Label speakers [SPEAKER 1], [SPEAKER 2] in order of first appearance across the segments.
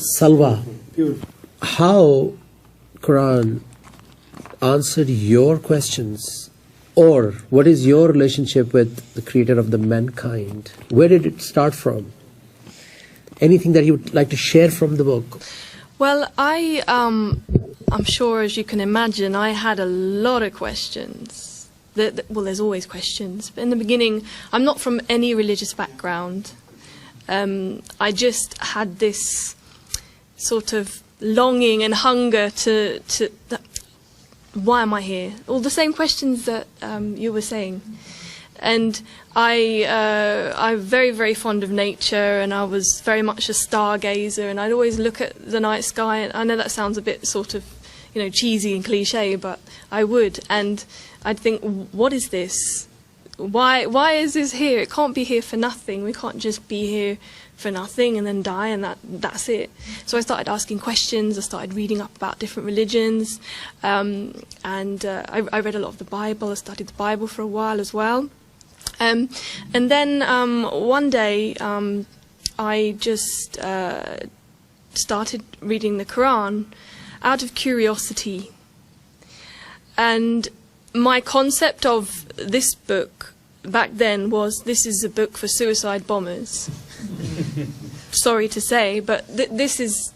[SPEAKER 1] Salwa, how Quran answered your questions, or what is your relationship with the creator of the mankind? Where did it start from? Anything that you would like to share from the book?
[SPEAKER 2] Well, I'm sure, as you can imagine, I had a lot of questions. Well, there's always questions. But in the beginning, I'm not from any religious background. I just had this sort of longing and hunger to why am I here? All the same questions that you were saying. And I'm very, very fond of nature, and I was very much a stargazer, and I'd always look at the night sky, and I know that sounds a bit sort of, you know, cheesy and cliche, but I would, and I'd think, what is this? Why is this here? It can't be here for nothing. We can't just be here for nothing and then die and that's it. So I started asking questions. I started reading up about different religions, and I read a lot of the Bible. I studied the Bible for a while as well. And then one day I just started reading the Quran out of curiosity. And my concept of this book back then was, this is a book for suicide bombers. Sorry to say, but this is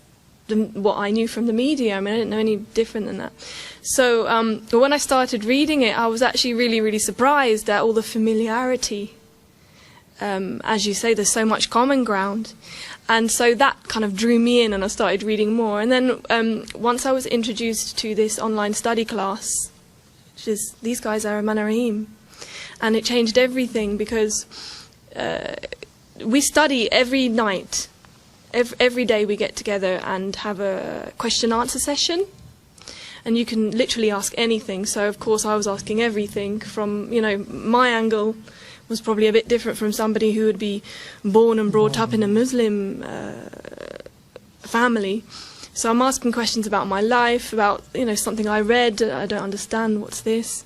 [SPEAKER 2] what I knew from the media. I mean, I didn't know any different than that. So when I started reading it, I was actually really, really surprised at all the familiarity. As you say, there's so much common ground. And so that kind of drew me in, and I started reading more. And then once I was introduced to this online study class, which is, these guys are Rahman Rahim, and it changed everything, because we study every night. Every day we get together and have a question-answer session, and you can literally ask anything. So of course I was asking everything from, you know, my angle was probably a bit different from somebody who would be born and brought up in a Muslim family. So I'm asking questions about my life, about, you know, something I read, I don't understand, what's this?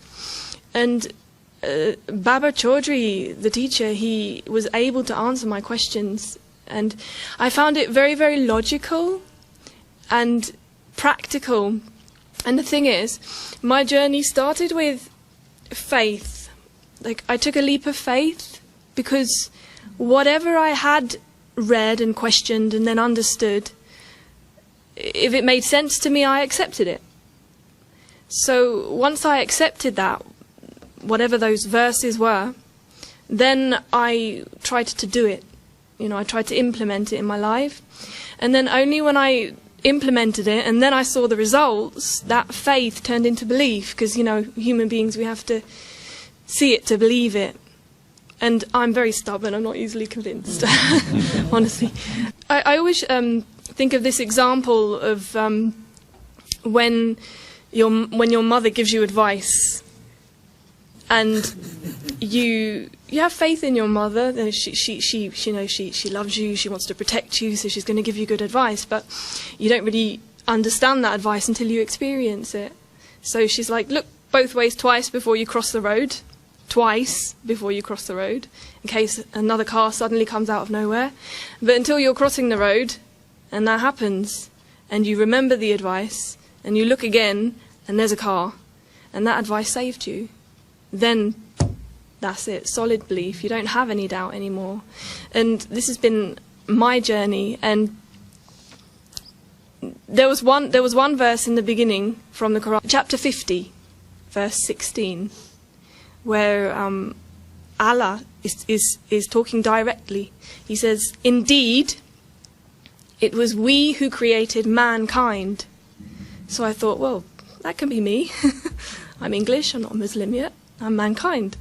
[SPEAKER 2] And Baba Chaudhry, the teacher, he was able to answer my questions, and I found it very, very logical and practical. And the thing is, my journey started with faith. Like, I took a leap of faith, because whatever I had read and questioned and then understood, if it made sense to me, I accepted it. So once I accepted that, whatever those verses were, then I tried to do it. You know, I tried to implement it in my life. And then only when I implemented it and then I saw the results, that faith turned into belief, because, you know, human beings, we have to see it to believe it. And I'm very stubborn, I'm not easily convinced, honestly. I always think of this example of when your mother gives you advice, and you have faith in your mother. She loves you, she wants to protect you, so she's going to give you good advice, but you don't really understand that advice until you experience it. So she's like, look both ways twice before you cross the road. Twice before you cross the road, in case another car suddenly comes out of nowhere. But until you're crossing the road, and that happens, and you remember the advice, and you look again, and there's a car, and that advice saved you, then that's it, solid belief. You don't have any doubt anymore. And this has been my journey. And there was one verse in the beginning from the Quran, chapter 50, verse 16, where Allah is talking directly. He says, "Indeed, it was we who created mankind." So I thought, well, that can be me. I'm English, I'm not a Muslim yet. I'm mankind.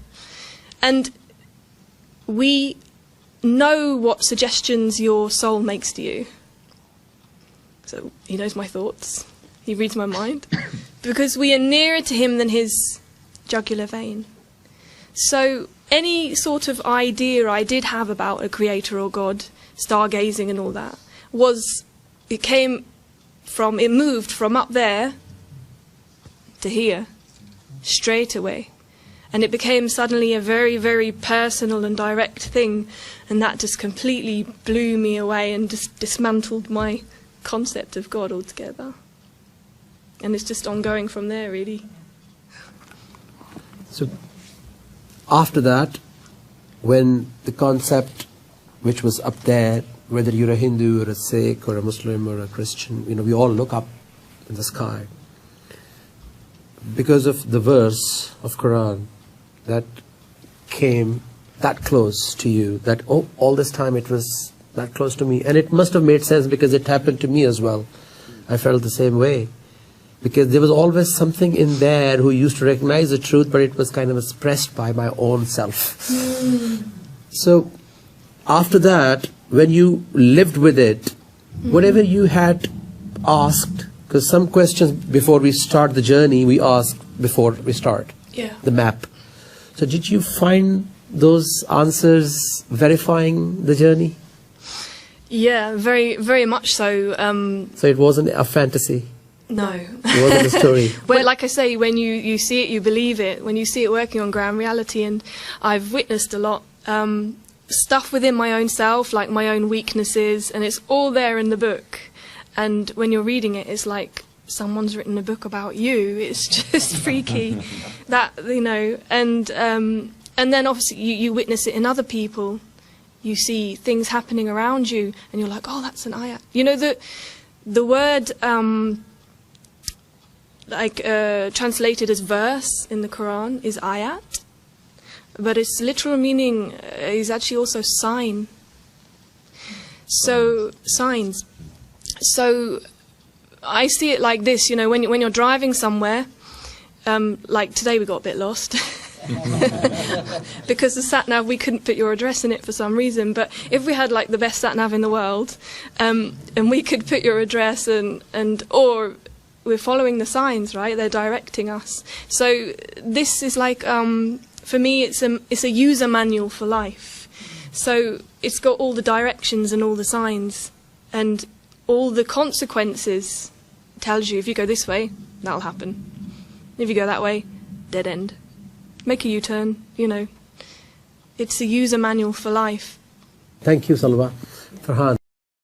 [SPEAKER 2] And we know what suggestions your soul makes to you. So he knows my thoughts. He reads my mind. Because we are nearer to him than his jugular vein. So any sort of idea I did have about a creator or God, stargazing and all that, it moved from up there to here, straight away. And it became suddenly a very, very personal and direct thing, and that just completely blew me away and just dismantled my concept of God altogether. And it's just ongoing from there, really.
[SPEAKER 1] So, after that, when the concept which was up there, whether you're a Hindu or a Sikh or a Muslim or a Christian, you know, we all look up in the sky. Because of the verse of Quran that came that close to you, that all this time it was that close to me. And it must have made sense because it happened to me as well. I felt the same way. Because there was always something in there who used to recognize the truth, but it was kind of suppressed by my own self. So, after that, when you lived with it, whatever you had asked, because some questions before we start the journey, we ask before we start the map. So did you find those answers verifying the journey?
[SPEAKER 2] Yeah, very, very much so.
[SPEAKER 1] So it wasn't a fantasy?
[SPEAKER 2] No.
[SPEAKER 1] It wasn't a story?
[SPEAKER 2] Well, like I say, when you see it, you believe it. When you see it working on ground reality, and I've witnessed a lot. Stuff within my own self, like my own weaknesses, and it's all there in the book. And when you're reading it, it's like someone's written a book about you. It's just freaky, that, you know. And then obviously you witness it in other people. You see things happening around you, and you're like, oh, that's an ayat. You know, the word translated as verse in the Quran is ayat. But its literal meaning is actually also sign. So, signs. So, I see it like this, you know, when you're driving somewhere, like today we got a bit lost. Because the sat-nav, we couldn't put your address in it for some reason. But if we had like the best sat-nav in the world, and we could put your address or we're following the signs, right? They're directing us. So, this is like... for me, it's a user manual for life. So it's got all the directions and all the signs and all the consequences. It tells you if you go this way, that'll happen. If you go that way, dead end. Make a U-turn, you know. It's a user manual for life.
[SPEAKER 1] Thank you, Salwa. Farhan.